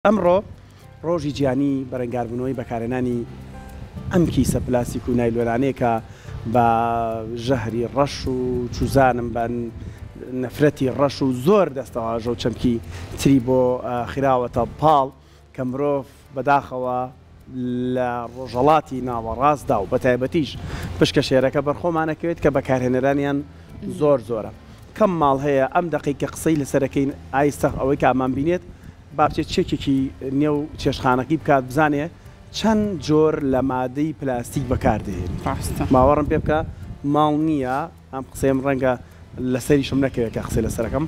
ئەمڕۆ ڕۆژی گیانی بەرەنگاربوونەوەی بەکارهێنانی ئەم کیسە پلاستیک و نایلۆنانەیەکە بە ژەهری ڕەش و چوزانم بە نەفرەتی ڕەش و زۆر دەستەواژە و چەمکی تری بۆ خراوەتە پاڵ کە مرۆڤ بەداخەوە لە ڕۆژەڵاتی ناوەڕاستدا و بەتایبەتیش پشکە شێرەکە بەرخۆمانەکەوێت کە بەکارهێنەرانیان زۆرە. کەم ماڵ هەیە ئەم دەقیقە قسەی لەسەرەکەین ئایستە ئەوەی کە ئامان بینێت بابچێت چێکێکی نێو چێشخانەکەی بکات بزانێ چەند جۆر لە مادەی پلاستیک بەکاردێن. باوەڕم پێ بکە ماڵ نییە ئەم قسەم ڕەنگە لەسەریشم نەکەوێت کە قسەی لەسەرەکەم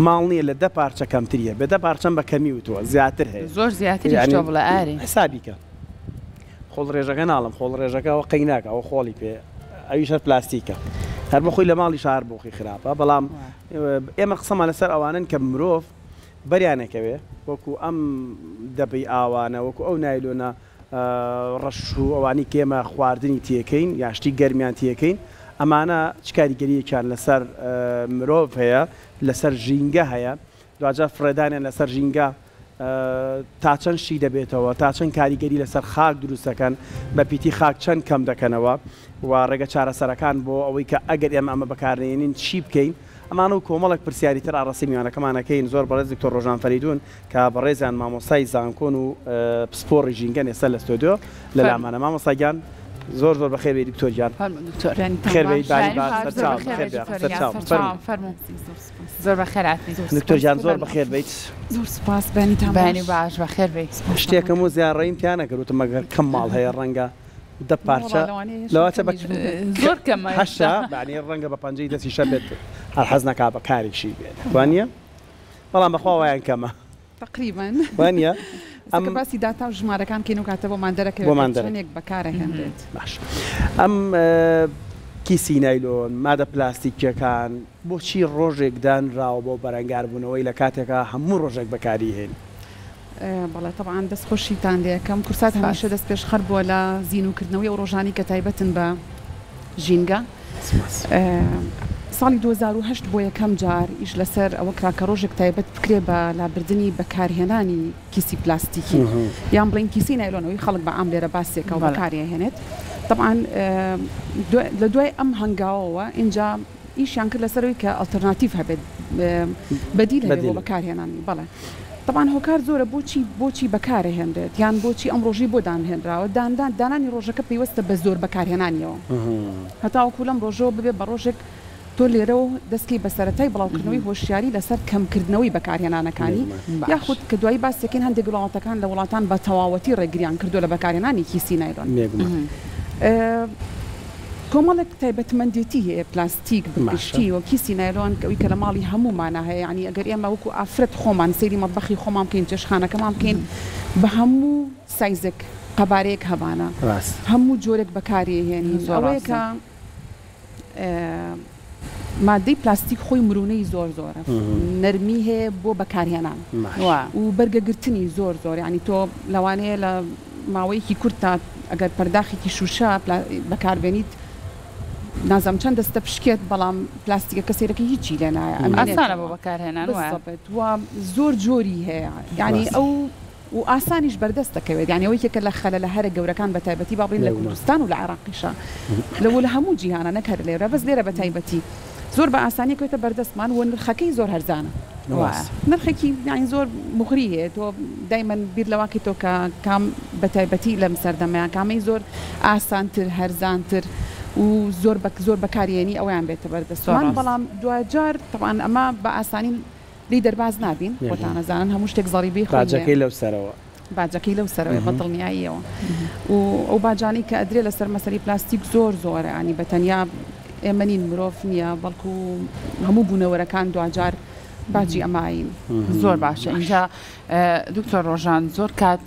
ماڵ نییە لە 10 پارچە کەمتریە بێ 10 پارچەم بە کەمی وتووە زیاتر هەیە زۆر زیاتر بڵە ئاری حسابیکە خۆڵ ڕێژەکە ناڵم خۆڵ ڕێژەکەەوە قەیناکە ئەوە خۆڵی پێ ئەویشە پلاستیکە هەر بەخۆی لە ماڵی شار بۆخی خراپە بەڵام ئێمە قسەمان لەسەر ئەوانن کە مرۆڤ بەریانەکەوێ وەکو ئەم دەبەی ئاوانە وەکو ئەو نایلۆنە ڕەش و ئەوانی کێمە خواردنی تیەکەین یاشتی گەرمیان تیەکەین ئەمانە چ کاریگەریەکیان لەسەر مرۆڤ هەیە لەسەر ژینگە هەیە دوجا فرێدانیان لەسەر ژینگە تا چەند شی دەبێتەوە تا چەند کاریگەری لەسەر خاک دروستەکەن بە پیتی خاک چەند کەم دەکەنەوە و ڕێگە چارەسەرەکان بۆ ئەوەی کە ئەگەر ئێمە ئەمە بەکارهێنین چی بکەین ئەمانە و کۆمەڵک پرسیاری تر ئاڕاستی میوانەکەمانەکەین زۆر بەڕێز دکتۆر ڕۆژان فەریدون کە بەڕێزیان مامۆستای زانکۆن و پسپۆڕی ژینگەن ئێستا لە ستۆدیۆ لەلامانە مامۆستاگیان زۆر زۆر بەخێر بێت دکتۆرجان زۆر بەخێراتی دکتۆرجان زۆر بەخێر بیت زۆر سوپاس بەنی باش بەخێر بیت شتێکم و زیان ڕێیم پیانە کردوتە مەگەر کەم ماڵ هەیە ڕەنگە 10 پارچە لەواتە زۆر کەم هەشتا بەعنی ڕەنگە بە پەنجەی دەستی شە بێت هەر حەز نەکا بە کارێکشی بێت وانە بەڵام بەخوا وایان کەمە تقریبا وانە ئەم باسی داتا و ژمارەکان کەین و کاتە بۆمان دەرەکەوێت بەکارهێنرێت باش ئەم کیسی نایلۆن مادە پلاستیکیەکان بۆچی ڕۆژێک دانراوە بۆ بەرەنگاربوونەوەی لە کاتێکە هەموو ڕۆژێک بەکاری هێن بەڵێ طبعاان دەستخۆشیتان دەکەم کورسات هەمیشە دەست پێش خەر بووە لە زیینوکردنەوەی ئەو ڕۆژانی کە تایبەتن بە ژینگە ساڵی 2008 بۆ یەکەم جار ئیش لەسەر ئەوە کراکە ڕۆژێک تایبەت بکرێ بە لابردننی بەکارهێنانی کیسی پلاستیکی یان بڵین کیسی نایلۆنەوەی خەڵک بە ئام لێرە باسێکە و بەکارهێنێت طبعاان لە دوای ئەم هەنگاوەوە اینجا ئیشیان کرد لەسەرەوەی کە ئەلتەرناتیڤ هەبێت بەدیل هەبێت بۆ بەکارهێنانی بەڵێ طبعاان هۆکار زۆرە بۆچی بەکارهێنرێت یان بۆچی ئەم ڕۆژی بۆ دانهێنراوە دانانی ڕۆژەکە پێیوەستە بە زۆر بەکارهێنانیەوە هەتاوەکو لەم ڕۆژەوە ببێ بە ڕۆژێک تۆ لێرەوە دەستکەی بەسەرەتای بڵاوکردنەوەی هۆشیاری لەسەر کەمکردنەوەی بەکارهێنانەکانی یاخود کە دوای باسەکەین هەندێک وڵاتەکان لە وڵاتان بە تەواوەتی ڕێگریان کردو لە بەکارهێنانی کیسی نایلۆن کۆمەڵێک تایبەتمەندێتی هەیە پلاستیک بگشتی و کیسی نایلۆن ئەوی کە لە ماڵی هەمومانە هەیە ینی ئەگەر ئێمە وەکو ئافرەت خۆمان سەیری مەطبەخی خۆمان بکەین چێشخانەکەمان بکەین بە هەموو سایزێک قەبارەیەک هەبانە هەموو جۆرێک بەکارهێنین ئەوەیە کە مادەی پلاستیک خۆی مرونەی زۆرە نەرمی هەیە بۆ بەکارهێنان و بەرگەگرتنی زۆر ینی تۆ لەوانەیە لە ماوەیەکی کورتتا ئەگەر پەرداخێکی شوشە بەکاربێنیت نازەم چەند دەستە پشکێت بەڵام پلاستیکە کەسێرەکە هیچی لێ نایە ئاسانە بۆ بەکارهێنان و زۆر جۆری هەیە ینی ئەو و ئاسانیش بەردەست دەکەوێت یانی ئەوەی کە لە خەلە لە هەرە گەورەکان بە تایبەتی باڵین لە کوردستان و لە عێراقیشە لەوە لە هەموو جیهانە نەکەر لێرە بەس لێرە بە تایبەتی زۆر بە ئاسانی کەوێتە بەردەستمان و نرخەکەی زۆر هەرزانە نرخێکی یانی زۆر مغری هەیە تۆ دایمەن بیر لەواکی تۆ کە کام بە تایبەتی لەم سەردەمەیان کامەی زۆر ئاسانتر هەرزانتر و زۆر بەکارێنی ئەویان بێتە بەردەستمان بەڵام دوجار طبعاً ئەمە بە ئاسانی لی دەرباز نابین خۆتانەزانن هەموو شتێک زەڵیبی باجەکەی لەو سەرەوە باجەکەی لەو سەرەوەی بەدڵنیاییەوە و ئەو باجانی کە ئەدرێ لەسەر مەسەری پلاستیک زۆرە ینی بەتەنیا ئێمە نین مرۆڤ نییە بەڵکو هەموو بوونەوەرەکان دوجار باجی ئەماین زۆر باشە اینجا دکتۆر ڕۆژان زۆر کات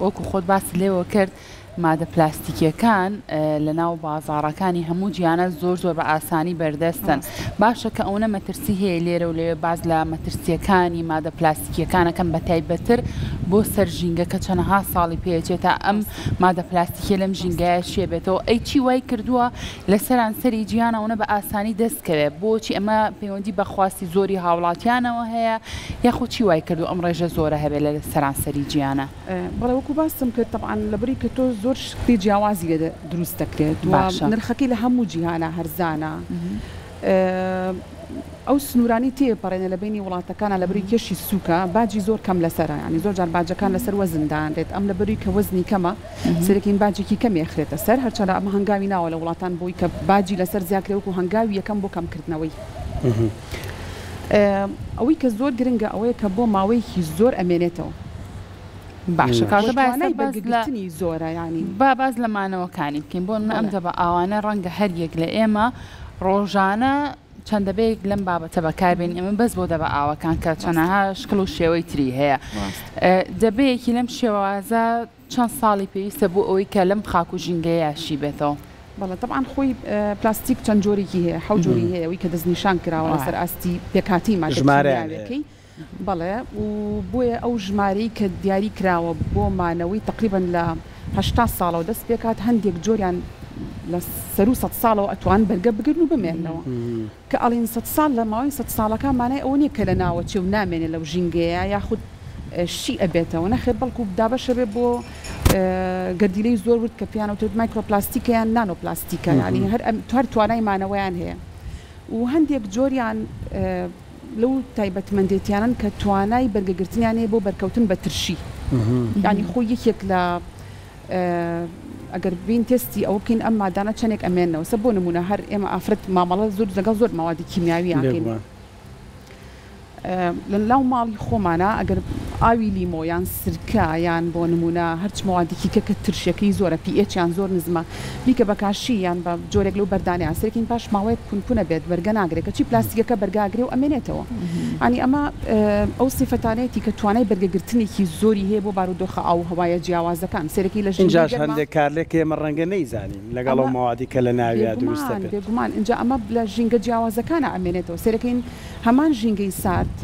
وەکو خۆت باس لێوە کرد مادە پلاستیکیەکان لە ناو بازاڕەکانی هەموو جیانە زۆر بە ئاسانی بەردەستن باشە کە ئەوە مەترسی هەیە لێرە و لێ باز لە مەترسیەکانی مادە پلاستیکیەکانەکەم بە تایبەتر بۆ سەر ژینگە کە چەندەها ساڵی پێچێتە ئەم مادە پلاستیکیە لەم ژینگایە شێبێتەوە ئەی چی وای کردووە لە سەرانسەری جیانەوەنە بە ئاسانی دەستکەوێت بۆچی ئەمە پەیوەندی بەخواستی زۆری هاوڵاتیانەوە هەیە یاخود چی وای کردو ئەم ڕێژە زۆرە هەبێت لە سەرانسەری جیانە بەڵێ وەکو باسم کرد طبعاً لەبەری کە تۆ زۆر شتی جیاوازی لێ دروست دەکرێت نرخەکەی لە هەموو جیهانە هەرزانە ئەو سنوورانی تێپەڕێنە لە بینی وڵاتەکانە لەبەری کێشی سووکە باجی زۆر کەم لەسەر ینی زۆر جار باجەکان لەسەر وەزندانرێت ئەم لەبەری کە وەزنی کەمە سەرەکەین باجێکی کەم یەخرێتە سەر هەرچەندە ئەمە هەنگاوی ناوە لە وڵاتان بۆی کە باجی لەسەر زیاترێ وەکو هەنگاوی یەکەم بۆ کەمکردنەوەی ئەوەی کە زۆر گرنگە ئەوەیە کە بۆ ماوەیەکی زۆر ئەمێنێتەوە باشە کاتە بەگرتنی زۆرە ینی باز لەمانەوەکانی بکەین بۆ من ئەمدە بە ئاوانە ڕەنگە هەر یەک لە ئێمە ڕۆژانە چەندەبەیەک لەم بابەتە بەکاربێن ئەمە بەس بۆ دەبە ئاوەکان کە چەنەها شکل و شێوەی تری هەیە دەبەیەکی لەم شێوازە چەند ساڵی پێویستە بۆ ئەوەی کە لەم خاک و ژینگەیە شی بێتەوە بەڵێ طبعاً خۆی پلاستیک چەند جۆرێکی هەیە حەوت جۆری هەیە ئەوەی کە دەستنیشان کراوە لەسەر ئاستی پێکاتی مادەکەی بەڵێ و بۆیە ئەو ژمارەی کە دیاری کراوە بۆ مانەوەی تقریباً لە 80 ساڵەوە دەست پێکات هەندێک جۆریان لە سەر و 100 ساڵەوە ئەتوان بەرگە بگرن و بمێنەوە کە ئەڵین 100 ساڵ لە ماوەی 100 ساڵەکان مانای ئەوە نییە کە لە ناوە چێ و نامێنێ لەو ژینگەیە یاخود شی ئەبێتەوە نەخێر بەڵکو دابەشە بێ بۆ گەردیلەی زۆر ورد کە پیانەوترد مایکرۆپلاستیکە یان نانۆپلاستیکە ینی هەر توانای مانەوەیان هەیە و هەندێک جۆریان لەو تایبەتمەندێتیانن کە توانای بەرگەگرتنیان هەیە بۆ بەرکەوتن بە ترشی ینی خۆی یەکێک لە ئەگەر بین تستی ئەو بکەین ئەم مادانە چەندێک ئەمێنەوە سە بۆ نمونە هەر ئێمە ئافرەت مامەڵە زۆر لەگەڵ زۆر ماوادی کیمیاوییانکەین لە لاو ماڵی خۆمانە ئەگەر ئاوی لیمۆ یان سرکە یان بۆ نمونە هەرچ ماوادێکی کە ترشەکەی زۆرە PH یان زۆر نزمە بیکە بەکاشی یان بە جۆرێک لەو بەردانیان سەرکەین پاش ماوەیەک کونکونە بێت بەرگە ناگرێت کەچی پلاستیکەکە بەرگاگرێ و ئەمێنێتەوە ئەنی ئەمە ئەو سیفەتانەتی کە توانای بەرگەگرتنێکی زۆری هەیە بۆ بارودۆخە ئاو هەوایە جیاوازەکان سەرەکی لە ژینجاش هەندێک کارلێک ئێمە ڕەنگە نەیزانین لەگەڵ ئەو ماوادی کە لە ناویە دروستە بێگومان اینجا ئەمە لە ژینگە جیاوازەکانە ئەمێنێتەوە سەرەکەین هەمان ژینگەی سارد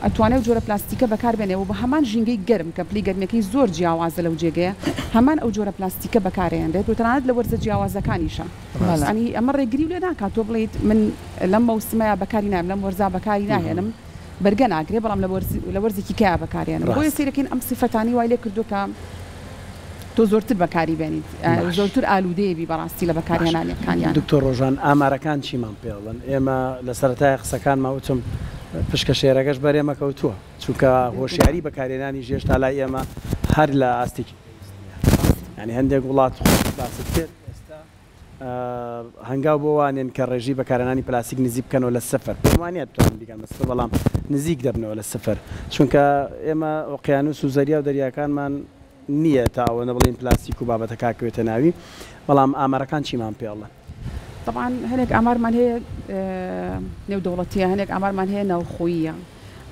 ئەتوانێت جۆرە پلاستیکە بەکاربێنێەوە بە هەمان ژینگەی گەرم کە پلی گەرمەکەی زۆر جیاوازە لەو جێگەیە هەمان ئەو جۆرە پلاستیکە بەکارێنرێت و تەنانەت لە وەرزە جیاوازەکانیشە ئەنی ئەمە ڕێگری لێ ناکات تۆ بڵیت من لەم مەوسمەیە بەکاری نام لەم وەرزا بەکاری ناهێنم بەرگە ناگرێ بەڵام لە وەرزێکی کیا بەکارێنم بۆیە سیرەکەین ئەم سیفەتانی وای لێ کردو کە تۆ زۆرتر بەکاری بێنیت زۆرتر ئالوودەیەبی بەڕاستی لە بەکارهێنانیەکانیان دکتۆر ڕۆژان ئامارەکان چیمان پێڵن ئێمە لە سەرەتای قسەکان ماوتم پشکە شێرەکەش بەرێمە کەوتووە چونکە هۆشیاری بەکارهێنانی ژێشتا لای ئێمە هەر لە ئاستێکی ینی هەندێک وڵات باست کرد ئێستا هەنگاو بۆ وانێن کە ڕێژی بەکارهێنانی پلاستیک نزیک بکەنەوە لە سەفەر پێوانێت بتوانن بیکەن بەسەر بەڵام نزیک دەبنەوە لە سەفەر چونکە ئێمە ئۆقیانوس و زەریا و دەریاکانمان نییە تا ئەوە نەبڵین پلاستیک و بابەتە کاکوێتە ناوی بەڵام ئامارەکان چیمان پێڵە طبعاً هەنێک ئامارمان هەیە نێودەوڵەتیە هەنێک ئامارمان هەیە ناوخۆییە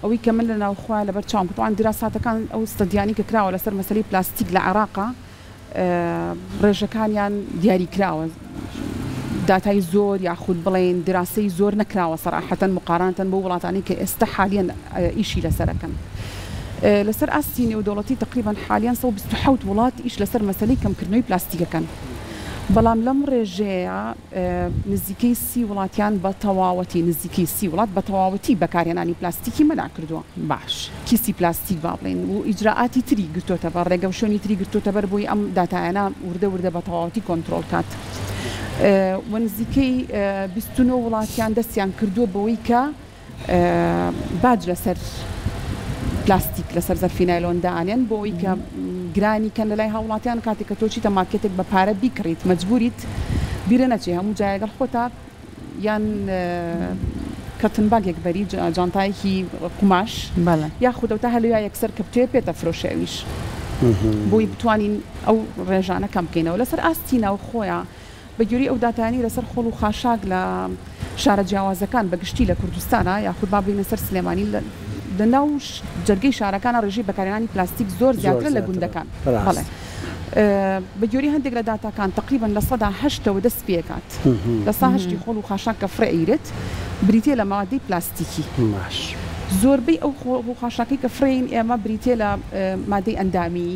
ئەوەی کە من لە ناوخوا لەبەر چاوم کردوان دراساتەکان ئەو ستەدیانی کە کراوە لەسەر مەسەلەی پلاستیک لە عێراقا ڕێژەکانیان دیاری کراوە داتای زۆر یاخود بڵێن دراسی زۆر نەکراوە سەراحەتەن مقارانەتەن بۆ وڵاتانی کە ئێستا حالیان ئیشی لەسەرەکەن لەسەر ئاستی نێودەوڵەتی تقریبا حالیان 127 وڵات ئیش لەسەر مەسەلەی کەمکردنەوەی پلاستیکەکەن بەڵام لەم ڕێژەیە نزیکەی 30 وڵاتیان بە تەواوەتی نزیکەی 30 وڵات بە تەواوەتی بەکارهێنانی پلاستیکی مەنا کردووە باش کیسی پلاستیک با بڵێن و ئیجراعاتی تری گرتوتە بە ڕێگە و شوێنی تری گرتوتە بەر بۆی ئەم داتایانە وردە بە تەواوەتی کۆنتڕۆڵ کات و نزیکەی 29 وڵاتیان دەستیان کردووە بەوەی کە باج لەسەر پلاستیک لەسەر زەرفی نایلۆندانێن بۆ ئەوەی کە گرانی کەن لە لای هاوڵاتیان کاتێک کە تۆچیتە مارکێتێک بە پارە بیکڕیت مەجبوریت بیرە نەچێ هەموو جایەگەڵ خۆتا یان کەتنباگێک بەری جانتایەکی قوماش یا خودەوتە هەلویا یەکسەر کە بتوێ پێتە فرۆشێویش بۆی بتوانین ئەو ڕێژانە کەم بکەینەوە لەسەر ئاستی ناو خۆیە بەگوێری ئەو داتانی لەسەر خۆڵ و خاشاک لە شارە جیاوازەکان بەگشتی لە کوردستانە یاخود با بڵێنە سەر سلێمانی لە ناو جەرگەی شارەکانە ڕێژەی بەکارهێنانی پلاستیک زۆر زیاترە لە گوندەکان بەگوێری هەندێک لە داتاکان تقریبا لە 1970 دەست پێکات لە 1970 خۆڵ و خاشاکە فرەئیرت بریتێ لە مادەی پلاستیکی زۆربەی ئەو خاشاکەی کە فرەین ئێمە بریتێ لە مادەی ئەندامی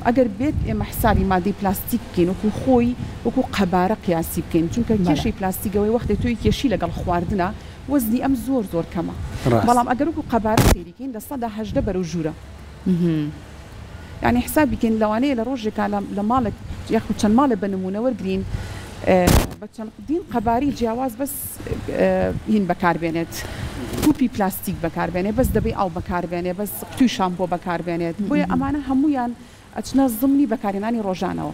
ئەگەر بێت ئێمە حسابی مادەی پلاستیک بکەین وەکو خۆی وەکو قەبارە قیاسی بکەین چونکە کێشەی پلاستیکەوەی وەختێک توی کێشی لەگەڵ خواردنە وەزنی ئەم زۆر کەمە بەڵام ئەگەر وەکو قەبارە سێریکەین لە 1970 بەرەو ژوورە يعني حسابي كان لوانيه لروجك لە ماڵێک یاخود چەند ماڵێ بە نمونە وەرگرین بە چەند دین قەباری جیاواز بەس هین بەکاربێنێت کوپی پلاستیک بەکاربێنێ بەس دەبێ ئاو بەکاربێنێ بەس قوتوی شامپۆ بەکاربێنێت بۆیە ئەمانە هەمویان ئەچنە زمنی بەکارهێنانی ڕۆژانەوە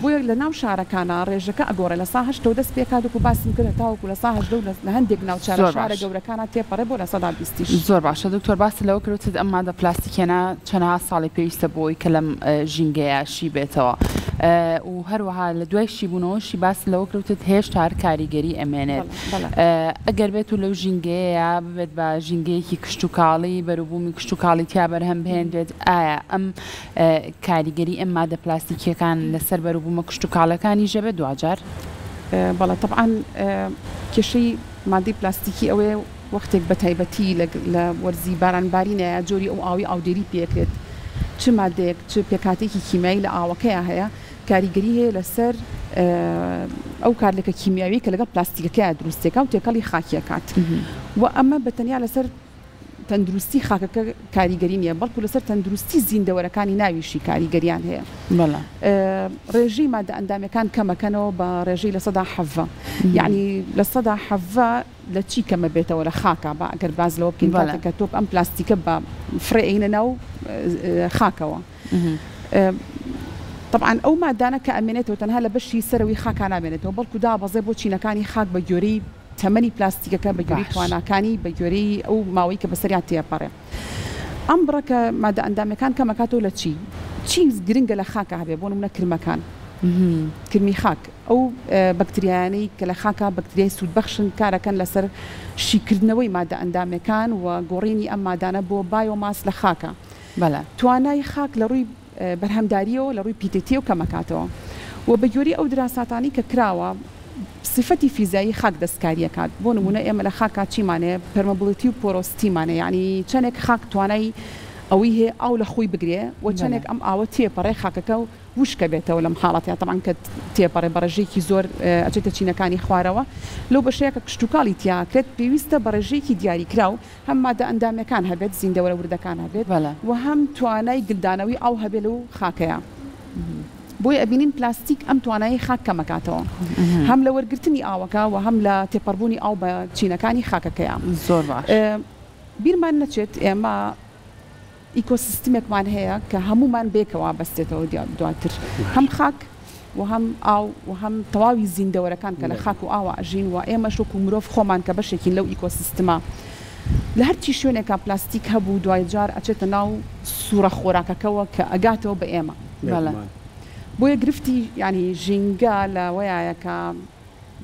بۆیە لە ناو شارەکانە ڕێژەکە ئەگۆڕێ لە 1970 دەست پێکات و باسم کرد تاوەکو لە 1970 لە هەندێک ناوچارە شارە گەورەکانە تێپەڕێ بۆ لە 1920 زۆر باشە دکتۆر باسی لەوە کردوت ئەم مادە پلاستیکێنە چەندها ساڵی پێویستە بۆی کە لەم ژینگەیە شی بێتەوە و هەروەها لە دوای شیبوونەوەشی باسی لەوە کردوت هێشتا هەر کاریگەری ئەمێنێت ئەگەر بێت و لەو ژینگەیە ببێت بە ژینگەیەکی کشت و کاڵی بەروبوومی کشت و کاڵی تیا بەرهەم بهێنرێت ئایا ئەم کاریگەری ئەم مادە پلاستیکیەکان لەسەر بەروبوومە کشت و کاڵەکانی ژەبێت دوجار بەڵێ طبعاً کێشەی مادەی پلاستیکی ئەوەیە وەختێک بە تایبەتی لە وەرزی بارانبارینەیە جۆری ئەو ئاوی ئاودێری پێکرێت چ مادەیەک چ پێکاتێکی کیمیایی لە ئاوەکەیە هەیە کاریگەری هەیە لەسەر ئەو کارلەکە کیمیاوی کە لەگەڵ پلاستیکەکەیە دروستێکە و تێکەڵی خاکیەکات و ئەمە بەتەنیا لەسەر تەندروستی خاکەکە کاریگەری نییە بەڵکو لەسەر تەندروستی زیندەوەرەکانی ناویشی کاریگەریان هەیە ڕێژەی مادە ئەندامەکان کەمەکەنەوە بە ڕێژەی لە 1970 یعنی لە 1970 لە چی کەمە بێتەوە لە خاکە بە ئەگەر باز لەوە بکەین کاتێککە تۆپ ئەم پلاستیکە بە فرێینە ناو خاکەوە طبعا ئەو مادانە کە ئەمێنێتەوە تەنها لە بەشی سەرەوەی خاکان نامێنێتەوە بەڵکو دابەزێ بۆ چینەکانی خاک بە گوێرەی تەمەنی پلاستیکەکە بە گوێرەی تواناکانی بە گوێرەی ئەو ماوەی کە بەسەریان تێپەڕێ ئەم بڕەکە مادە ئەندامەکان کەمەکاتەوە لە چی گرنگە لە خاکە هەبێ بۆ نمونە کرمەکان کرمی خاک ئەو بەکتریانەی کە لە خاکە بەکتریای سوودبەخشن کارەکەن لەسەر شیکردنەوەی مادە ئەندامەکان و گۆڕینی ئەم مادانە بۆ بایۆماس لە خاکە توانای خاک لە ڕووی بەرهەمداریەوە لە ڕووی پیتێتی و کەمەکاتەوە و بە گوێرەی ئەو دراساتانی کە کراوە صفەتی فیزایی خاک دەستکاریەکات بۆ نمونە ئێمە لە خاکات چیمانێ پەرمەبڵیتی و پۆرۆستیمانێ یعنی چەندێک خاک توانای ئەوەی هەیە ئاو لە خۆی بگرێ و چەندێک ئەم ئاوە تێپەڕێ خاکەکە و وشکە بێتەوە لەم حاڵەتە تەمان کە تێپەڕێ بەڕێژەیەکی زۆر ئەچێتە چینەکانی خوارەوە لەو بەشەیە کە کشتتوکاڵی تیاکرێت پێویستە بەڕێژەیەکی دیاریکراو هەم مادە ئەندامەکان هەبێت زیندەوەرە وردەکان هەبێت و هەم توانای گلدانەوەی ئاو هەبێت لەو خاکەیە بۆی ئەبینین پلاستیک ئەم توانایی خاک کەمەکاتەوە هەم لە وەرگرتنی ئاوەکە و هەم لە تێپەڕبوونی ئاو بە چینەکانی خاکەکەیە زۆر باش بیرمان نەچێت ئێمە ئیکۆسیستمێکمان هەیە کە هەمومان بێکەوە بەستێتەوە دواتر هەم خاک و هەم ئاو و هەم تەواوی زیندەوەرەکان کە لە خاک و ئاوە ئەژین و ئێمە شوک و مرۆڤ خۆمان کە بەشێکین لەو ئیکۆسیستما لە هەرچی شوێنێکە پلاستیک هەبوو دوای جار ئەچێتە ناو سوورە خۆراکەکەەوە کە ئەگاتەوە بە ئێمە بۆیە گرفتی ینی ژینگە لە وەیەکە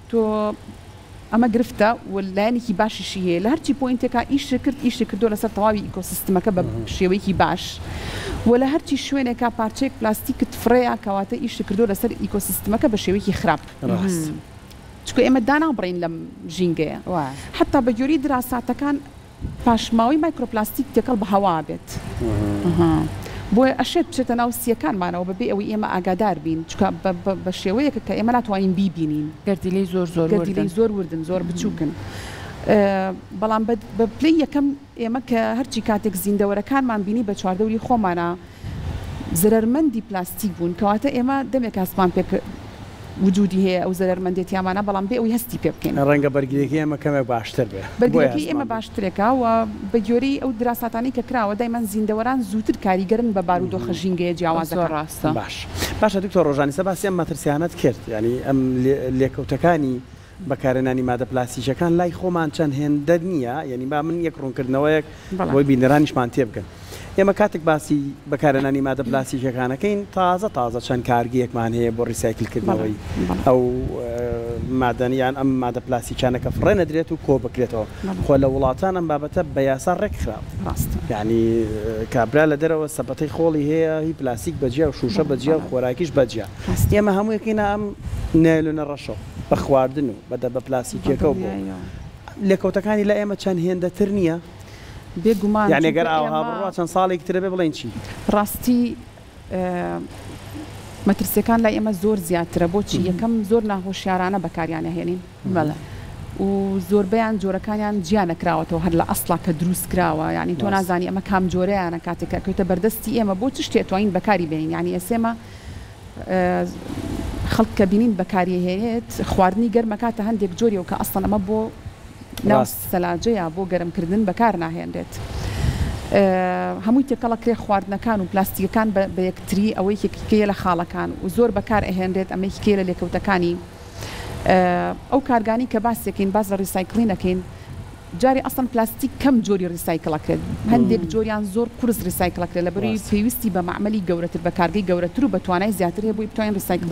تۆ ئەمە گرفتە و لایەنێکی باشیشی هەیە لە هەرچی پوینتێکە ئیشی کردو لەسەر تەواوی ئیکۆسیستمەکە بە شێوەیەکی باش و لە هەرچی شوێنێکە پارچێک پلاستیکت فرەیە کەواتە ئیشی کردو لەسەر ئیکۆسیستمەکە بە شێوەیەکی خراپ چکە ئێمە دانابڕین لەم ژینگەیە حتا بە گوێری دراساتەکان پاشماوەی مایکرۆپلاستیک تێکەڵ بە هەوا بێت بۆیە ئەشێت بچێتە ناو سیەکانمانەوە بەبێ ئەوەی ئێمە ئاگادار بین چکە بە شێوەیەکە کە ئێمە ناتوانین بیبینین گەردیلەی زۆر وردن زۆر بچووکن بەڵام بە پلەی یەکەم ئێمە کە هەرچی کاتێک زیندەوەرەکانمان بینی بە چواردەوری خۆمانە زەرمەندی پلاستیک بوون کەواتە ئێمە دەمێک ئاسمان پێ وجودی هەیە ئەو زەرمەندێتیامانە بەڵام بێ ئەوی هەستی پێ بکەین ڕەنگە بەرگریەکەی ئێمە کەمێک باشتر بێ بەرگریەکەی ئێمە باشترێکە و بە گوێرەی ئەو دراساتانی کە کراوە دایمان زیندەوەران زووتر کاریگەرن بە بارودۆخە ژینگەیە جیاوازەکە ڕاستە باشە دکتۆر ڕۆژانی سە باسی ئەم مەترسیانەت کرد ینی ئەم لێکەوتەکانی بەکارهێنانی مادە پلاستیکەکان لای خۆمان چەند هێندە نییە یعنی با من یەک ڕوونکردنەوەیەک بۆی بینەرانیشمان تێ بکەن ئێمە کاتێک باسی بەکارهێنانی مادە پلاستیکەکانەکەین تازە چەند کارگیەکمان هەیە بۆ ڕیسایکلکردنەوەی ئەو مادەنیان ئەم مادە پلاستیکیانەکە فڕێ نەدرێت و کۆ بکرێتەوە خۆ لە وڵاتان ئەم بابەتە بە یاسا ڕێکخراوە یعنی کابرا لە دەرەوە سەبەتەی خۆڵی هەیە هی پلاستیک بەجیا و شوشە بەجیا و خۆراکیش بەجیا ئێمە هەموو یەکەینە ئەم نێلونە ڕەشەوە بە خواردن و بەدە بە پلاستیکیەکە و بۆ لێکەوتەکانی لە ئێمە چەند هێندەتر نییە بێگومان یعنی گەر ئاوها بڕوا چەند ساڵێک ترە بێ بڵێن چی ڕاستی مەترسیەکان لای ئێمە زۆر زیاترە بۆچی یەکەم زۆر ناهۆشیارانە بەکاریانە هێنین بەڵێ و زۆربیان جۆرەکانیان جیان نەکراوەتەوە هەر لە ئەسڵا کە دروست کراوە یعنی تۆ نازانی ئەمە کام جۆرەیانە کاتێکە کەوتە بەردەستی ئێمە بۆ چ شتێک توانین بەکاری بێنین یعنی ئێسێمە خەڵک کە بینین بەکاری هەیەت خواردنی گەرمەکاتە هەندێک جۆری و کە ئەسڵەن ئەمە بۆ ناو سەلاجەیە بۆ گەرمکردن بەکار ناهێنرێت هەمووی تێکەڵە کرێ خواردنەکان و پلاستیکەکان بە یەکتری ئەوەی کێ لە خاڵەکان و زۆر بەکار ئەهێنرێت ئەمەی کێ لە لێکەوتەکانی ئەو کارگانی کە باسێکین باز لە ریسایکلینەکەین جاری ئەسڵ پلاستیک کەم جۆری ریسایکڵەکرێت هەندێک جۆریان زۆر قورس ریسایکڵەکرێت لە بەروی پێویستی بە معمەلی گەورەتر بە کارگەی گەورەتر و بە توانای زیاتر هەیە بۆی بتوانین ریسایکڵ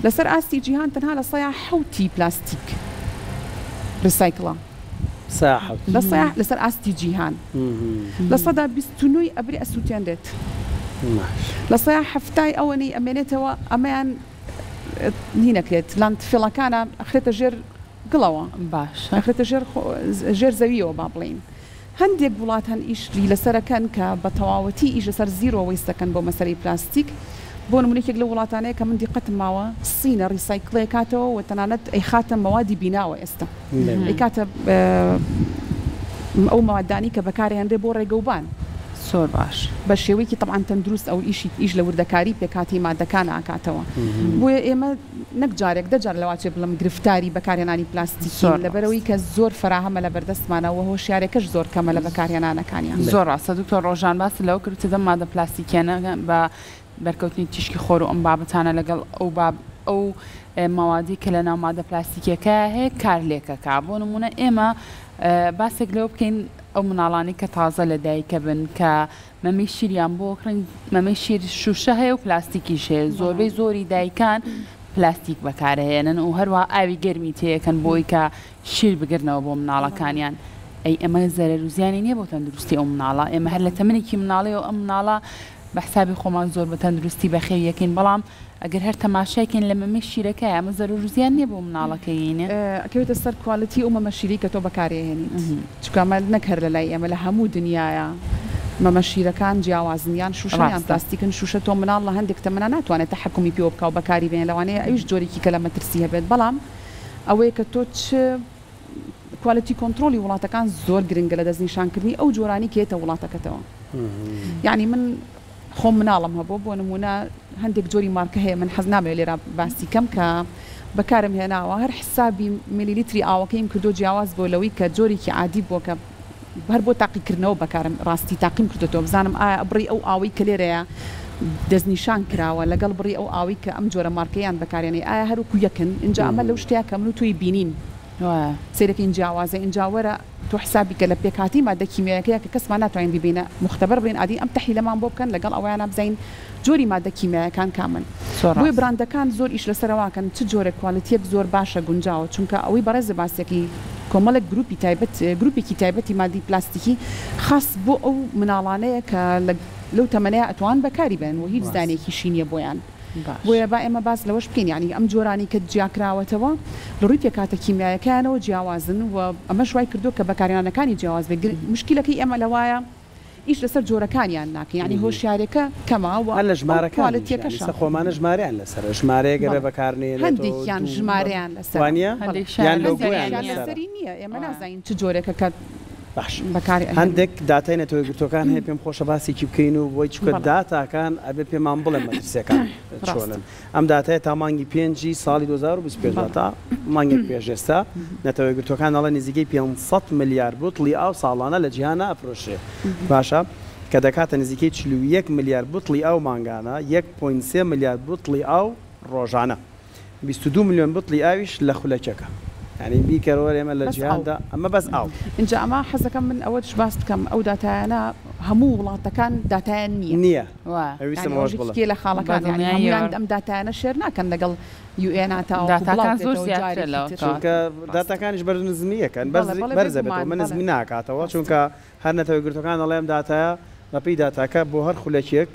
لەسەر ئاستی جیهان تەنها لە سەیە حوتی پلاستیک ریسایکڵە لەسەر ئاستی جیهان لە سەدا 29 ئەبری ئەسووتێنرێت لە سەیە هەفتای ئەوەنی ئەمێنێتەوە ئەمەیان نینەکرێت لاندفیڵەکانە ئەخرێتە ژێر گڵەوە باش ئەخرێتە ژێر زەویەوە با بڵین هەندێک وڵات هەن ئیشری لەسەرەکەن کە بە تەواوەتی ئیش لەسەر زیرۆ وەیستەکەن بۆ مەسەرەی پلاستیک بۆ نمونێکێک لە وڵاتانەیە کە من دیقەتم ماوە سینە ریسایکڵێ کاتەوە و تەنانەت ئەی خاتە مەوادی بیناوە ئێستا ئەی کاتە ئەو مەوادانی کە بەکارهێنرێ بۆ ڕێگەوبان زۆر باش بە شێوەیەکی طبعاً تەندروست ئەو ئیش لە وردەکاری پێکاتی مادەکان ئاکاتەوە بۆیە ئێمە نەک جارێک دەجار لەواچێ بڵم گرفتاری بەکارهێنانی پلاستیکی لەبەرەوەی کە زۆر فراهەمە لە بەردەستمانەوە هۆشیارێکەش زۆر کەمە لە بەکارهێنانەکانیان زۆر ڕاستە دکتۆر ڕۆژان باس لەو کرد دەم مادە پلاستیکیانە بە بەرکەوتنی تیشکی خۆر و ئەم بابەتانە لەگەڵ ئەو ماوادی کە لە ناو مادە پلاستیکەکە هەیە کار لێکەکە بۆ نمونە ئێمە باسێک لەوە بکەین ئەو مناڵانی کە تازە لە دایکە بن کە مەمەی شیریان بۆ کڕین مەمەی شیر شوشە هەیە و پلاستیکیش هەیە زۆربەی زۆری دایکان پلاستیک بەکارهێنن و هەروە ئاوی گەرمی تەیەکەن بۆی کە شیر بگرنەوە بۆ مناڵەکانیان ئەی ئەمە زەرەر و زیانی نییە بۆ تەندروستی ئەو مناڵە ئێمە هەر لە تەمەنێکی مناڵی و ئەم مناڵە بە حسابی خۆمان زۆر بە تەندروستی بەخێو یەکەین بەڵام ئەگەر هەر تەماشایکەین لە مەمەی شیرەکەی ئەمە زەرەر و زیان نییە بۆ مناڵەکەیینە ئەکەوێتە سەر کواڵیتی ئەو مەمە شیری کە تۆ بەکارهێنیت چکە ئەمە نەکەر لە لای ئێمە لە هەموو دنیاە مەمە شیرەکان جیاوازنیان شوشەیان پلاستیکن شوشە تۆ مناڵ لە هەندێک تەمەنا ناتوانێت تەحکومی پێوە بکە و بەکاری بێن لەوانەیە ئەویش جۆرێکی کە لە مەترسی هەبێت بەڵام ئەوەیە کە تۆ چ کوالیتی کۆنتترۆلی وڵاتەکان زۆر گرنگە لە دەستنیشانکردنی ئەو جۆرانی کێتە وڵاتەکەتەوە یعنی من خۆم مناڵم هەبوو بۆ نمونە هەندێک جۆری مارکە هەیە من حەز نامەوێت لێرە باسی کەم کە بەکارم هێناوە هەر حسابی میلیلیتری ئاوەکەیم کردو جیاواز بۆ لەوەی کە جۆرێکی عادی بۆ کە هەر بۆ تاقیکردنەوە بەکارم ڕاستی تاقیم کردێتەوە بزانم ئایا بڕی ئەو ئاوەی کە لێرەیە دەستنیشان کراوە لەگەڵ بڕی ئەو ئاوی کە ئەم جۆرە مارکەیان بەکارێنێ ئایا هەروکو یەکن اینجا ئەمە لەو شتەیە کە من و توی بینین سیرەکەین جیاوازە اینجاوەرە تۆ حسابی کە لە پێکاتی مادە کیمیایەکەیە کە کەسمان ناتوانین ببینە مختبەر بڵین ئادی ئەم تەحلیلەمان بۆ بکەن لەگەڵ ئەویانە بزین جۆری مادە کیمیایەکان کامن بۆی براندەکان زۆر ئیش لەسەرەواکەن چ جۆرە کوالیتیەک زۆر باشە گونجاوە چونکە ئەوەی بەڕێز باسێکی کۆمەڵێک گروپێکی تایبەتی مادی پلاستیکی خاص بۆ ئەو مناڵانەیە کە لەو تەمەنەیە ئەتوان بەکاری بێن و هیچ زانێکی شینیە بۆیان بۆیە با ئێمە باس لەوەش بکەین ینی ئەم جۆرانی کە جیاکراوەتەوە لە ڕووی پێکاتە کیمیایەکانەوە جیاوازن و ئەمە شوای کردو کە بەکارێنانەکانی جیاواز بێت مشکلەکەی ئێمە لەوایە ئیش لەسەر جۆرەکانیان ناکە ینی هۆشیارێکە کەما لە ژمارەکانێکەکەش خۆمانە ژمارەیان لەسەر ژمارەیە گەرە بەکارنێن هەندێکیان ژمارەیان لەسەر لەسەری نییە ئێمە نازانین چ جۆرێکە کە هەندێک داتای نەتەوەی گرتوەکان هەیە پێم خۆشە باسێکی بکەین و بۆی چکە داتاکان ئەبێ پێمان بڵێن مەترسیەکان چۆنن ئەم داتایە تا مانگی 5 ساڵی 2025 تا مانگێک پێش ئێستا نەتەوەی گرتوەکان ئەڵە نزیکەی 500 ملیار بوتڵی ئاو ساڵانە لە جیهانە ئەفرۆشێ باشە کە دەکاتە نزیکەی 41 ملیار بوتڵی ئاو مانگانە 1.3 ملیار بوتڵی ئاو ڕۆژانە 22 میلیۆن بوتڵی ئاویش لە خولەکەکە يعني بیکەرەوە ئێمە لە جیهاندا ئەمە بەس ئاو اینجا ئەمە حەزەکەم من ئەوەش باس بکەم ئەو داتایانە هەموو وڵاتەکان داتایان نییە نییە لە خاڵەکان هەمویان ئەم داتایانە شێر ناکەن لەگەڵ چونکە داتاکانیش بەرنزمیەکەن بەرزە بێتەوە من نزمی ناکاتەوە چونکە هەر نەتەوەی گرتوەکان دەڵێم داتایە بەپی داتاکە بۆ هەر خولەکێک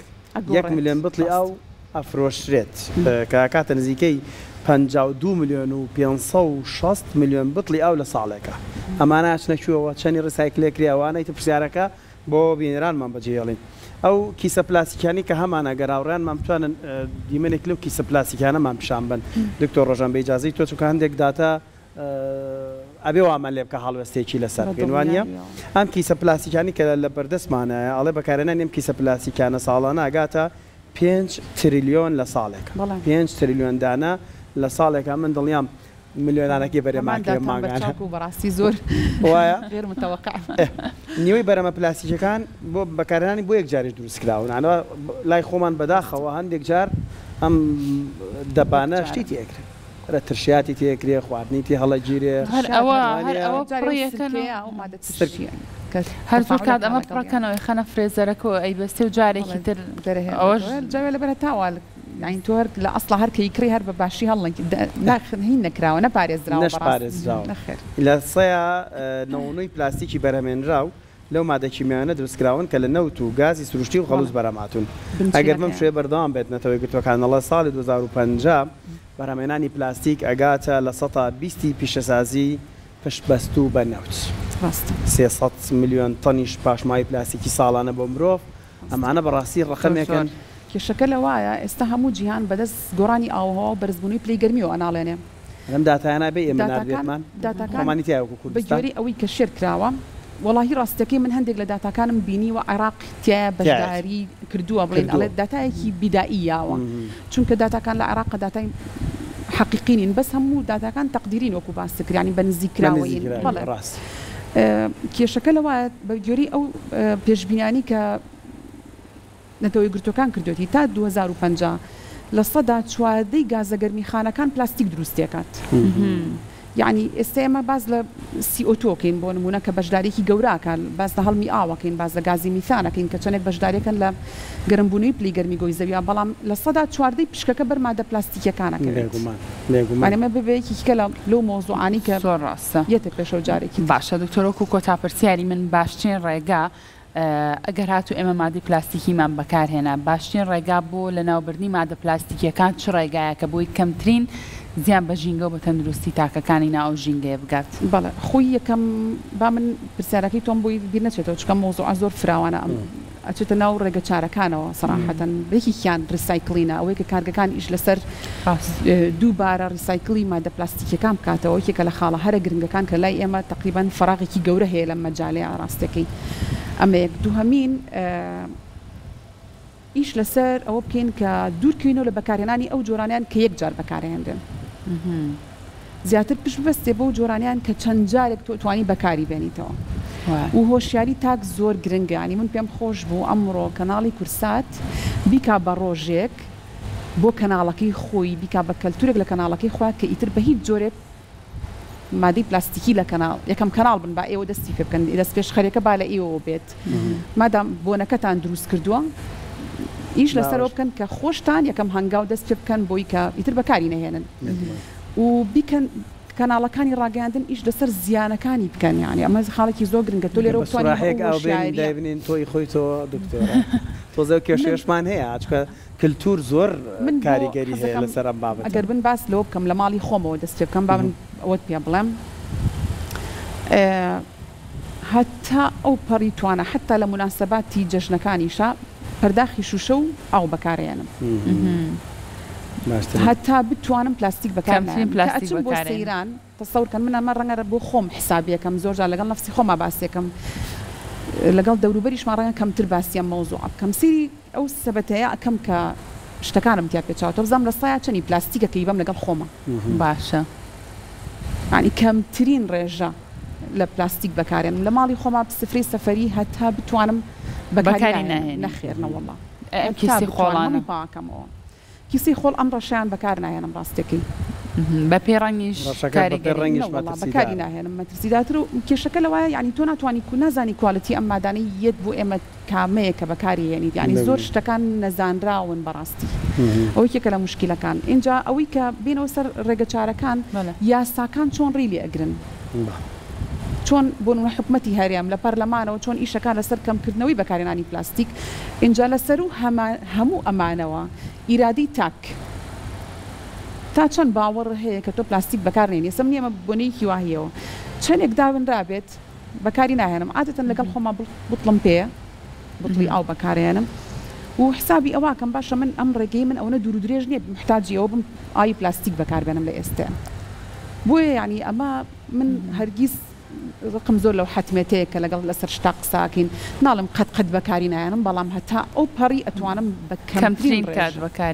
1 ملیۆن بتڵی ئەو ئەفرۆشرێت کە کاتە نزیکەی 52 ملیۆن و 560 ملیۆن بتڵی ئەو لە ساڵێکە ئەمانە چنەکوێەوە چەندی ڕسایکلێکریاوانەی پرسیارەکە بۆ بینێرانمان بەجێڵین ئەو کیسە پلاسیکانی کە هەمانە گەراوڕیانمان بتوانن دیمەنێک لەو کیسە پلاسیکانەمان پیشان بن دکتۆر ڕۆژان بە ئیجازەی تۆ چونکە هەندێک داتا ئەبێ وامان لێ بکە هەڵوەستێکی لەسەر بگەنوانە ئەم کیسە پلاسیکانی کە لە بەردەستمانە ئەڵێ بەکارێنان ئەم کیسە پلاسیکانە ساڵانە ئاگاتە 5 تریلیۆن لە ساڵێک 5 تریلیۆن دانە لە ساڵێکە من دڵیام ملیۆنانەکی بەرەماکرێماگانە بەڕاستی زۆر وایە غێر متەوەقع نیوەی بەرەمە پلاسیکەکان بۆ بەکارێنانی بۆ یەک جاریش دروستکراون ئەوە لای خۆمان بەداخەوە هەندێک جار ئەم دەبانە شتی تێکرێت رە ترشیاتی تێکرێ خواردنی تێ هەڵەگیرێ هەر زۆر کات ئەمە پڕەکەنەوەی خەنە فرێزەرەکەەوە ئەی بەستێ و جارێکی تر ئەوەش جاوێ لە بەرە تاوال یعنی تۆ لە ئەسڵ هەر کەیکڕی هەر بە باشی هەڵڵنگ هین نەکراوە نەپارێزراوە لە سەیە نەوەی پلاستیکی بەرەمێنراو لەو مادەکیمیانە دروستکراون کە لە نەوت و گازی سروشتی و خەڵوز بەرەماتون ئەگەر بم شوێ بەردەوام بێت نەتەوەی گرتوەکانەڵە ساڵی 2050 بەرهەمێنانی پلاستیک ئەگاتە لە 120 پیشەسازی پشتبەست و بەنەوت 300 ملیۆن تەنیش پاشمای پلاستیکی ساڵانە بۆ مرۆڤ ئەمانە بەڕاستی ڕەقەمێکن کێشەکە لەوایە ئێستا هەموو جیهان بەدەست گۆڕانی ئاوهەوە و بەرزبوونی پلەی گەرمیەوە ئەناڵێنێ ئەم داتایانە بێ ئێمە نابێتمان داتاکانی تیاوەکو کوردستان بەگوێری ئەوەی کە شێر کراوە وەڵاهی ڕاستەکەی من هەندێک لە داتاکانم بینی و عێراق تیا بەشداری کردووە بڵێن ئەڵێ داتایەکی بیدائیاوە چونکە داتاکان لە عێراق داتای حقیقینین بەس هەموو داتاکان تەقدیرین وەکو باس کردیانی بە نزیکراوەین ڕاست کێشەکە لەوایە بەگوێری ئەو پێشبینانی کە نەتەوەی گرتوەکان کردوێتی تا 2050 لە سەدا 14 گازە گەرمیخانەکان پلاستیک دروستێکات یعنی ئێستا ئێمە باز لە CO2کەین بۆ نمونە کە بەشدارێکی گەوراکە باز لە هەڵمی ئاوەکەین باز لە گازی میثانەکەین کە چەندێک بەشدارێکن لە گەرمبوونی پلی گەرمی گۆی زەویە بەڵام لە سەدا 14 پشکەکە بەرمادە پلاستیکەکانەکەوێت ئەمە ببێتێکیکە لەو مۆزوعانی کە زۆر ڕاستە یەتە پێشەوە جارێکی باشە دکتۆرۆکو کۆتاپرسیاری من باشترین ڕێگا ئەگەر هاتو ئێمە مادی پلاستیکیمان بەکارهێنا باشترین ڕێگا بۆ لە ناوبردنی مادە پلاستیکیەکان چ ڕێگایە کە بۆی کەمترین زیان بە ژینگە و بە تەندروستی تاکەکانی ناو ژینگەیە بگات بەڵێ خۆی یەکەم با من پرسیارەکەی تۆم بۆی بیر نەچێتەوە چکە مۆزوع زۆر فراوانە ئەچێتە ناو ڕێگە چارەکانەوە سەراحەتەن بێکیان ڕیسایکلینە ئەوەی کە کارگەکان ئیش لەسەر دووبارە ڕیسایکلی مادە پلاستیکەکان بکاتەوە یەکێکە لە خاڵە هەرە گرنگەکان کە لای ئێمە تقریبان فراغێکی گەورە هەیە لە مەجاالەیە ڕاستەکەی ئەمە یەک دووهەمین ئیش لەسەر ئەوە بکەین کە دوورکەینەوە لە بەکارهێنانی ئەو جۆرانیان کە یەک جار بەکارهێنرێن زیاتر پشت بەستێ بۆ جۆرانیان کە چەند جارێک تۆ توانی بەکاری بێنیتەوە و هۆشیاری تاک زۆر گرنگانی من پێم خۆش بوو ئەمڕۆ کەناڵی کورسات بیکا بە ڕۆژێک بۆ کەناڵەکەی خۆی بیکا بە کەلتورێک لە کەناڵەکەی خوا کە ئیتر بە هیچ جۆرێک مادەی پلاستیکی لە کەناڵ یەکەم کەناڵ بن با ئێوە دەستی پێ بکەن دەست پێش خەرێکە با لە ئێوە بێت مادام بۆنەکەتان دروست کردووە ئیش لەسەرەوە بکەن کە خۆشتان یەکەم هەنگاو دەست پێ بکەن بۆی کە ئیتر بەکاری نەهێنن و بیکەن کەناڵەکانی ڕاگەاندن ئیش لەسەر زیانەکانی بکەن یعنی ئەمە خاڵێکی زۆر گرنگە تۆ لێرە بتوانین تۆی خۆیتەوە دکتۆر تۆزە کێشێشمان هەیە چکە کللتور زۆر کاریگەری هەیە لەسەر ئەم بابەت ئەگەر بن باس لەوە بکەم لە ماڵی خۆمەوە دەست پێ بکەم با من ئەوەت پێ بڵێم هەتا ئەو پەڕی توانە حتا لە مناسەباتی جەژنەکانیشە پەرداخی شوشە و ئاو بەکارێنم هەتا بتوانم پلاستیک بەکارچم بۆ سەیران تەسەورکەن من ئەمە ڕەنگە بۆ خۆم حسابیەکەم زۆرجار لەگەڵ نەفسی خۆمە باسیەکەم لەگەڵ دەوروبەریشمان ڕەنگە کەمتر باسیەم مەوزوع بکەم سیری ئەو سەبەتەیە ئەەکەم کە شتەکانم تیا پێچاوتە بزانم لە سایە چەنی پلاستیکەکەی بەم لەگەڵ خۆمە باشە ینی کەمترین ڕێژە لە پلاستیک بەکارێن لە ماڵی خۆما سفری سەفەری هەتا بتوانم بەکاری نەخێرنەوەڵە کیسی خۆڵانە باکەمەوە کیسی خۆڵ ئەم ڕەشیان بەکار نایەنم ڕاستەکەی بە پێڕەنگیش بەکاری ناهێنم مەترسیداتر و کێشەکەلەوە ینی تۆ ناتوانانی کو نازانی کوالتی ئەم مادانەی یەت بۆ ئێمە کامەیە کە بەکاری هێنیت ینی زۆر شتەکان نەزانراون بەڕاستی ئەوەی کێکە لە مشکلەکان اینجا ئەوەی کە بینەوە سەر ڕێگە چارەکان یاساکان چۆن ڕیلی ئەگرن چۆن بۆن حکومەتی هەریام لە پەرلەمانەوە چۆن ئیشەکان لەسەر کەمکردنەوەی بەکارهێنانی پلاستیک اینجا لەسەر و هەموو ئەمانەوە ئیرادی تاک تا چەند باوەڕ هەیە کە تۆ پلاستیک بەکارهێنی سم نیەمە بۆنەیەکی واهیەوە چەندێک داونرابێت بەکاری ناهێنم عادەتەن لەگەڵ خۆما بڵم پێ بڵی ئاو بەکارهێنم و حسابی ئەوواکەم باشە من ئەم ڕێگەی من ئەوە دوور و درێژ نیە محتاجیەوە بم ئای پلاستیک بەکاربێنم لە ئێستا بۆیە ینی ئەمە من هەرگیز ڕقم زۆر لەو حتمێتەیە کە لەگەڵ لەسەر شتا قساکەین ناڵم قەت بەکاری نایەنم بەڵام هەتا ئەو پەڕی ئەتوانم بە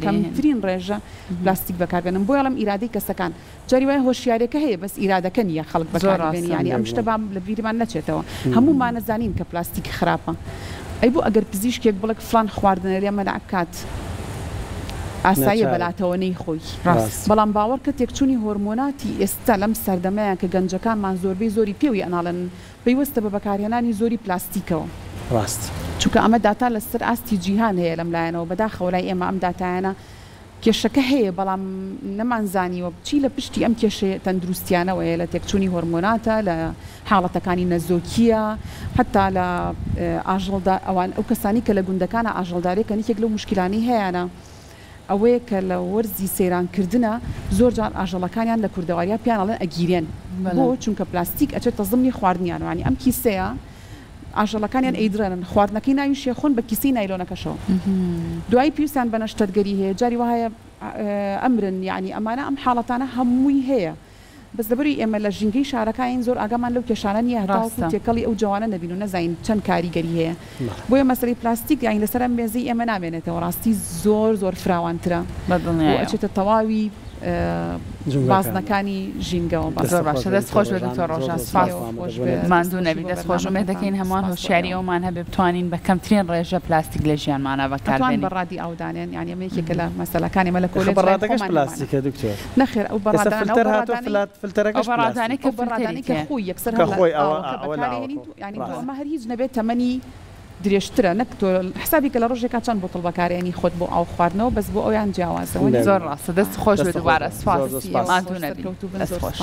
کەمترین ڕێژە پلاستیک بەکاربێنم بۆ ئەڵم ئیرادەی کەسەکان جاری وایە هۆشیارێکە هەیە بەس ئیرادەکە نییە خەڵک بەکاربێنی ینی ئەم شتە بام لە بیرمان نەچێتەوە هەموومان نەزانین کە پلاستیک خراپە ئەی بۆ ئەگەر پزیشکێک بڵێ فلان خواردنەوەی مەنعکات ئاساییە بەلاتەوەنەی خۆی بەڵام باوەڕ کە تێکچوونی هۆرمۆناتی ئێستا لەم سەردەمەیە کە گەنجەکانمان زۆربەی زۆری پێوی ئەناڵن پێیوەستە بە بەکارهێنانی زۆری پلاستیکەوە ڕاست چونکە ئەمە داتا لەسەر ئاستی جیهان هەیە لەم لایەنەوە بەداخەوە لای ئێمە ئەم داتایانە کێشەکە هەیە بەڵام نەمانزانیوە بچی لە پشتی ئەم کێشەیە تەندروستیانەوەیە لە تێکچوونی هۆرمۆناتە لە حاڵەتەکانی نەزۆکیە حتا لە ئاژەڵدا ئەوان ئەو کەسانی کە لە گوندەکانە ئاژەڵدارێکە یەکێک لەو مشکلانەی هەیەە ئەوەیە کە لە وەرزی سەیرانکردنە زۆر جار ئاژەڵەکانیان لە کوردەواریا پیانەڵێن ئەگیرێن بۆ چونکە پلاستیک ئەچێتە زمنی خواردنیان وانی ئەم کیسەیە ئاژەڵەکانیان ئەیدرێنن خواردنەکەی ناوی شێخۆن بە کیسەی نایلۆنەکەشەوە دوای پێویستیان بە نەشتەرگەری هەیە جاری وایە ئەمرن یعنی ئەمانە ئەم حاڵەتانە هەمووی هەیە بەس دەبەری ئێمە لە ژینگەی شارەکان زۆر ئاگامان لەو کێشانە نیە هەتا تێکەڵی ئەو جوانە نەبین و نەزین چەند کاریگەری هەیە بۆیە مەسەلەی پلاستیک یانی لەسەر ئەم مێزەی ئێمە نامێنێتەوە ڕاستی زۆر فراوانترە ئەچێتە تەواوی بازنەکانی ژینگەەوە زۆر باشە دەست خۆش بێت تۆ ڕۆژان سپاس ماندوو نەبی دەست خۆش ئومێد دەکەین هەمووان هۆشیاری ئەومان هەبێ بتوانین بە کەمترین ڕێژە پلاستیک لە ژیانمانە بەکاربێنین بەڕادی ئەودانێن یانی ئەمەیەکێکە لە مەسەلەکانی مە لە کۆلێج بەڕادەکەش پلاستیکە دکتۆر نەخێر ئەو بەڕادانەی کە خۆی یەکسەر ینی ئەمە هەر هیچ نەبێت تەمەنی درێژترە نەک تۆ حسابی کە لە ڕۆژێکا چەند بۆتڵ بەکارێنی خۆت بۆ ئاو خواردنەوە بەس بۆ ئەویان جیاوازەوە زۆر ڕاستە دەست خۆش بێت دووبارە سپاس ماندوو نەبی دەست خۆش